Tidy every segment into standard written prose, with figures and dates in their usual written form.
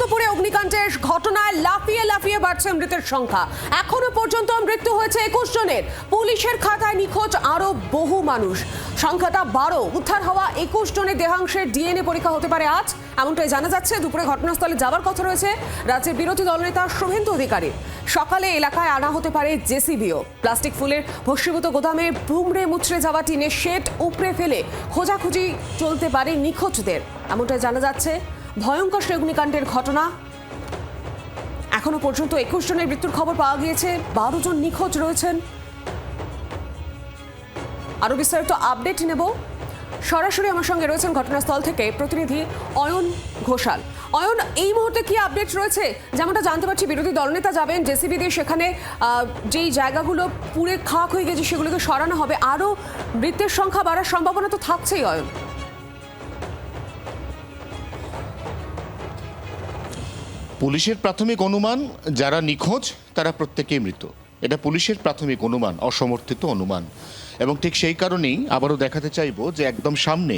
আনন্দপুরে অগ্নিকাণ্ডের ঘটনায় লাফিয়ে লাফিয়ে বাড়ছে মৃতের সংখ্যা। এখনো পর্যন্ত মৃত্যু হয়েছে 21 জনের। পুলিশের খাতায় নিখোঁজ আরো বহু মানুষ। সংখ্যাটা 12। উদ্ধার হওয়া 21 জনের দেহাংশের ডিএনএ পরীক্ষা হতে পারে আজ, এমনটাই জানা যাচ্ছে। দুপুরে ঘটনাস্থলে যাওয়ার কথা রয়েছে রাজ্যের বিরোধী দলনেতা শুভেন্দু অধিকারী। সকালে এলাকায় আনা হতে পারে জেসিবিও। প্লাস্টিক ফুলের ভস্মীভূত গোদামে বুমড়ে মুচড়ে যাওয়া টিনের শেড উপড়ে ফেলে খোঁজাখুঁজি চলতে পারে নিখোঁজদের, এমনটাই জানা যাচ্ছে। ভয়ঙ্কর সেই অগ্নিকাণ্ডের ঘটনা। এখনো পর্যন্ত 21 জনের মৃত্যুর খবর পাওয়া গিয়েছে, 12 জন নিখোঁজ রয়েছেন। আরো বিস্তারিত আপডেট নেব। সরাসরি আমার সঙ্গে রয়েছেন ঘটনাস্থল থেকে প্রতিনিধি অয়ন ঘোষাল। অয়ন, এই মুহূর্তে কি আপডেট রয়েছে? যেমনটা জানতে পারছি, বিরোধী দলনেতা যাবেন জেসিবি দিয়ে, সেখানে যেই জায়গাগুলো পুড়ে খাক হয়ে গেছে সেগুলোকে সরানো হবে। আরো মৃতের সংখ্যা বাড়ার সম্ভাবনা তো থাকছেই অয়ন। পুলিশের প্রাথমিক অনুমান যারা নিখোঁজ তারা প্রত্যেকেই মৃত। এটা পুলিশের প্রাথমিক অনুমান, অসমর্থিত অনুমান। এবং ঠিক সেই কারণেই আবারও দেখাতে চাইবো যে একদম সামনে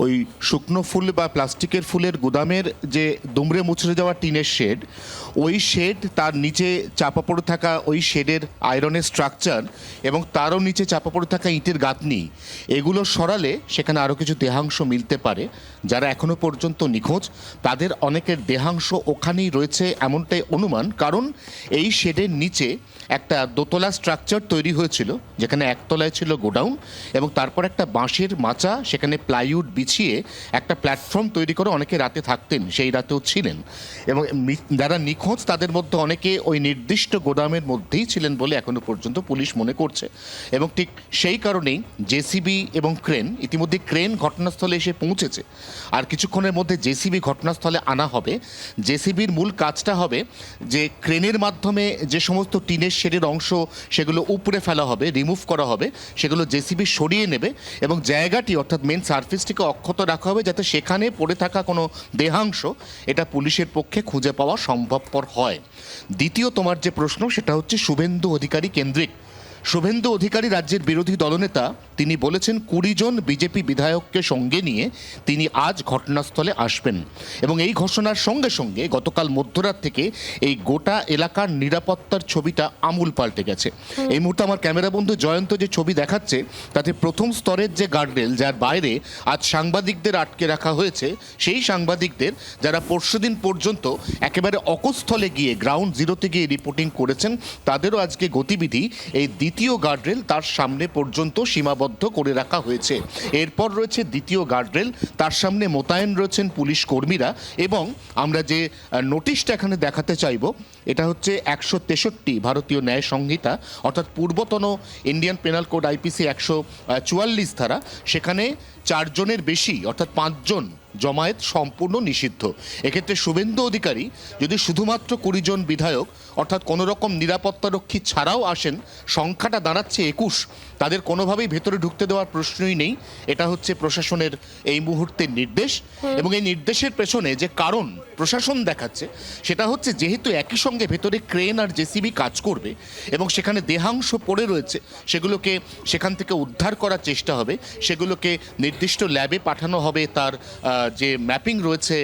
ওই শুকনো ফুল বা প্লাস্টিকের ফুলের গুদামের যে দুমড়ে মুচড়ে যাওয়া টিনের শেড, ওই শেড, তার নিচে চাপা পড়ে থাকা ওই শেডের আয়রনের স্ট্রাকচার এবং তারও নিচে চাপা পড়ে থাকা ইটের গাঁথনি, এগুলো সরালে সেখানে আরও কিছু দেহাংশ মিলতে পারে। যারা এখনো পর্যন্ত নিখোঁজ তাদের অনেকের দেহাংশ ওখানেই রয়েছে এমনটাই অনুমান, কারণ এই শেডের নিচে একটা দোতলা স্ট্রাকচার তৈরি হয়েছিল, যেখানে একতলায় ছিল গোডাউন এবং তারপর একটা বাঁশের মাচা, সেখানে প্লাইউড বিছিয়ে একটা প্ল্যাটফর্ম তৈরি করে অনেকে রাতে থাকতেন, সেই রাতেও ছিলেন। এবং যারা নিখোঁজ তাদের মধ্যে অনেকে ওই নির্দিষ্ট গোদামের মধ্যেই ছিলেন বলে এখনো পর্যন্ত পুলিশ মনে করছে। এবং ঠিক সেই কারণেই জেসিবি এবং ক্রেন, ইতিমধ্যে ক্রেন ঘটনাস্থলে এসে পৌঁছেছে, আর কিছুক্ষণের মধ্যে জেসিবি ঘটনাস্থলে আনা হবে। জেসিবির মূল কাজটা হবে যে ক্রেনের মাধ্যমে যে সমস্ত টিনের শেডের অংশ সেগুলো উপড়ে ফেলা হবে, রিমুভ করা হবে, সেগুলো জেসিবি সরিয়ে নেবে এবং জায়গাটি অর্থাৎ মেন সার্ফেসটিকে অক্ষত রাখা হবে যাতে সেখানে পড়ে থাকা কোনো দেহাংশ এটা পুলিশের পক্ষে খুঁজে পাওয়া সম্ভবপর হয়। দ্বিতীয় তোমার যে প্রশ্ন সেটা হচ্ছে শুভেন্দু অধিকারী কেন্দ্রিক। শুভেন্দু অধিকারী রাজ্যের বিরোধী দলনেতা, তিনি বলেছেন 20 জন বিজেপি বিধায়ককে সঙ্গে নিয়ে তিনি আজ ঘটনাস্থলে আসবেন। এবং এই ঘোষণার সঙ্গে সঙ্গে গতকাল মধ্যরাত থেকে এই গোটা এলাকার নিরাপত্তার ছবিটা আমূল পাল্টে গেছে। এই মুহূর্তে আমার ক্যামেরা বন্ধু জয়ন্ত যে ছবি দেখাচ্ছে তাতে প্রথম স্তরের যে গার্ডরেল, যার বাইরে আজ সাংবাদিকদের আটকে রাখা হয়েছে, সেই সাংবাদিকদের যারা পরশুদিন পর্যন্ত একেবারে অকস্থলে গিয়ে গ্রাউন্ড জিরোতে গিয়ে রিপোর্টিং করেছেন, তাদেরও আজকে গতিবিধি এই দ্বিতীয় গার্ডরেল তার সামনে পর্যন্ত সীমাবদ্ধ করে রাখা হয়েছে। এরপর রয়েছে দ্বিতীয় গার্ডরেল, তার সামনে মোতায়েন রয়েছেন পুলিশ কর্মীরা। এবং আমরা যে নোটিশটা এখানে দেখাতে চাইব, এটা হচ্ছে 163 ভারতীয় ন্যায় সংহিতা, অর্থাৎ পূর্বতন ইন্ডিয়ান পেনাল কোড আইপিসি 144 ধারা, সেখানে 4 জনের বেশি অর্থাৎ 5 জন জমায়েত সম্পূর্ণ নিষিদ্ধ। এক্ষেত্রে শুভেন্দু অধিকারী যদি শুধুমাত্র 20 জন বিধায়ক অর্থাৎ কোনো রকম নিরাপত্তারক্ষী ছাড়াও আসেন, সংখ্যাটা দাঁড়াচ্ছে 21। তাদের কোনোভাবেই ভেতরে ঢুকতে দেওয়ার প্রশ্নই নেই। এটা হচ্ছে প্রশাসনের এই মুহূর্তের নির্দেশ। এবং এই নির্দেশের পেছনে যে কারণ প্রশাসন দেখাচ্ছে সেটা হচ্ছে, যেহেতু একই সঙ্গে ভেতরে ক্রেন আর জেসিবি কাজ করবে এবং সেখানে দেহাংশ পড়ে রয়েছে, সেগুলোকে সেখান থেকে উদ্ধার করার চেষ্টা হবে, সেগুলোকে নির্দিষ্ট ল্যাবে পাঠানো হবে তার যে ম্যাপিং রয়েছে,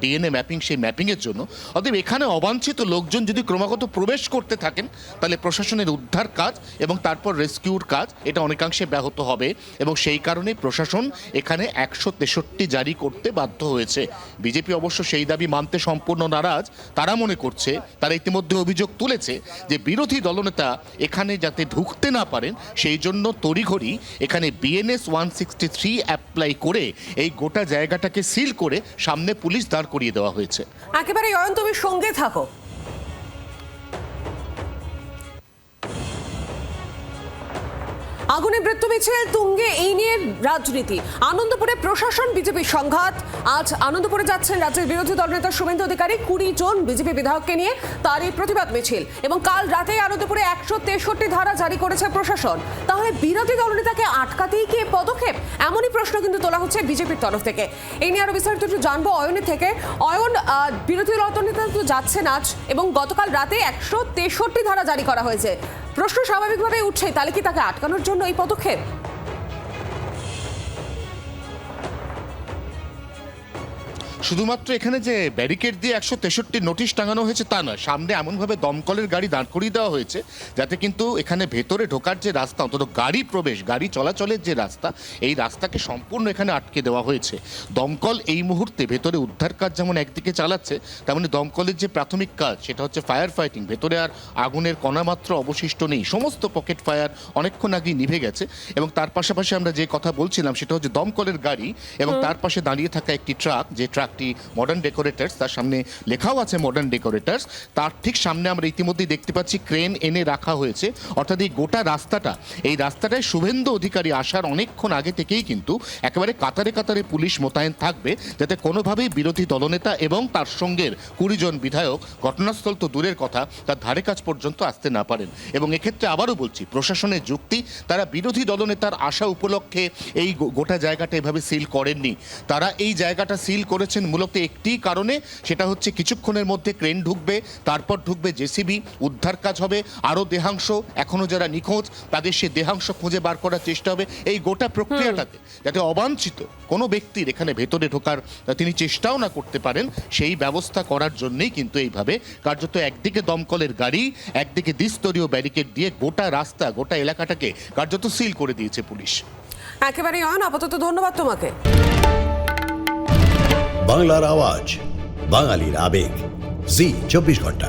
ডিএনএ ম্যাপিং, সেই ম্যাপিংয়ের জন্য। অতএব এখানে অবাঞ্ছিত লোকজন যদি ক্রমাগত প্রবেশ করতে থাকেন তাহলে প্রশাসনের উদ্ধার কাজ এবং তারপর রেস্কিউর কাজ এটা অনেকাংশে ব্যাহত হবে। এবং সেই কারণে প্রশাসন এখানে 163 জারি করতে বাধ্য হয়েছে। বিজেপি অবশ্য সেই দাবি মানতে সম্পূর্ণ নারাজ। তারা মনে করছে, তারা ইতিমধ্যে অভিযোগ তুলেছে যে বিরোধী দলনেতা এখানে যাতে ঢুকতে না পারেন সেই জন্য তড়িঘড়ি এখানে বিএনএস 163 অ্যাপ্লাই করে এই গোটা জায়গাটাকে সিল করে সামনে পুলিশ দাঁড় করিয়ে দেওয়া হয়েছে। একেবারে অয়ন, তুমি সঙ্গে থাকো। আগুনে মৃত্যু মিছিল তুঙ্গে, এই নিয়ে রাজনীতি। আনন্দপুরে প্রশাসন বিজেপির সংঘাত। আজ আনন্দপুরে যাচ্ছেন রাজ্যের বিরোধী দলনেতা শুভেন্দু অধিকারী, 20 জন বিজেপি বিধায়ককে নিয়ে তারই প্রতিবাদ মিছিল। এবং কাল রাতে আনন্দপুরে 163 ধারা জারি করেছে প্রশাসন। তাহলে বিরোধী দলনেতাকে আটকাতেই কি পদক্ষেপ? এমনই প্রশ্ন কিন্তু তোলা হচ্ছে বিজেপির তরফ থেকে। এই নিয়ে আরো বিস্তারিত একটু জানবো অয়নের থেকে। অয়ন, বিরোধী দলনেতা তো যাচ্ছেন আজ এবং গতকাল রাতে 163 ধারা জারি করা হয়েছে। প্রশ্ন স্বাভাবিকভাবে উঠছে, তাহলে কি তাকে আটকানোর জন্য এই পদক্ষেপ? শুধুমাত্র এখানে যে ব্যারিকেড দিয়ে 163 নোটিশ টাঙানো হয়েছে তা নয়, সামনে এমনভাবে দমকলের গাড়ি দাঁড় করিয়ে দেওয়া হয়েছে যাতে কিন্তু এখানে ভেতরে ঢোকার যে রাস্তা, অন্তত গাড়ি প্রবেশ, গাড়ি চলাচলের যে রাস্তা, এই রাস্তাকে সম্পূর্ণ এখানে আটকে দেওয়া হয়েছে। দমকল এই মুহূর্তে ভেতরে উদ্ধার কাজ যেমন একদিকে চালাচ্ছে, তেমনি দমকলের যে প্রাথমিক কাজ সেটা হচ্ছে ফায়ার ফাইটিং। ভেতরে আর আগুনের কণামাত্র অবশিষ্ট নেই, সমস্ত পকেট ফায়ার অনেকক্ষণ আগেই নিভে গেছে। এবং তার পাশাপাশি আমরা যে কথা বলছিলাম সেটা হচ্ছে দমকলের গাড়ি এবং তার পাশে দাঁড়িয়ে থাকা একটি ট্রাক, যে ট্রাকটি মডার্ন ডেকোরেটার্স, তার সামনে লেখাও আছে মডার্ন ডেকোরেটার্স, তার ঠিক সামনে আমরা ইতিমধ্যেই দেখতে পাচ্ছি ক্রেন এনে রাখা হয়েছে। অর্থাৎ এই গোটা রাস্তাটা, এই রাস্তাটায় শুভেন্দু অধিকারী আসার অনেকক্ষণ আগে থেকেই কিন্তু একেবারে কাতারে কাতারে পুলিশ মোতায়েন থাকবে, যাতে কোনোভাবেই বিরোধী দলনেতা এবং তার সঙ্গের 20 জন বিধায়ক ঘটনাস্থল তো দূরের কথা, তার ধারে কাছ পর্যন্ত আসতে না পারেন। এবং এক্ষেত্রে আবারও বলছি, প্রশাসনের যুক্তি, তারা বিরোধী দলনেতার আসা উপলক্ষে এই গোটা জায়গাটা এভাবে সিল করেননি। তারা এই জায়গাটা সিল করেছেন মূলত একটি কারণে, সেটা হচ্ছে কিছুক্ষণের মধ্যে ক্রেন ঢুকবে, তারপর ঢুকবে জেসিবি, উদ্ধার কাজ হবে, আরও দেহাংশ, এখনও যারা নিখোঁজ তাদের সে দেহাংশ খুঁজে বার করার চেষ্টা হবে। এই গোটা প্রক্রিয়াটাতে যাতে অবাঞ্ছিত কোনো ব্যক্তির এখানে ভেতরে ঢোকার তিনি চেষ্টাও না করতে পারেন, সেই ব্যবস্থা করার জন্যই কিন্তু এইভাবে কার্যত একদিকে দমকলের গাড়ি, একদিকে দ্বিস্তরীয় ব্যারিকেড দিয়ে গোটা রাস্তা, গোটা এলাকাটাকে কার্যত সিল করে দিয়েছে পুলিশ। একেবারেই অয়ন, আপাতত ধন্যবাদ তোমাকে। বাংলার আওয়াজ, বাঙালির আবেগ, জি 24 ঘন্টা।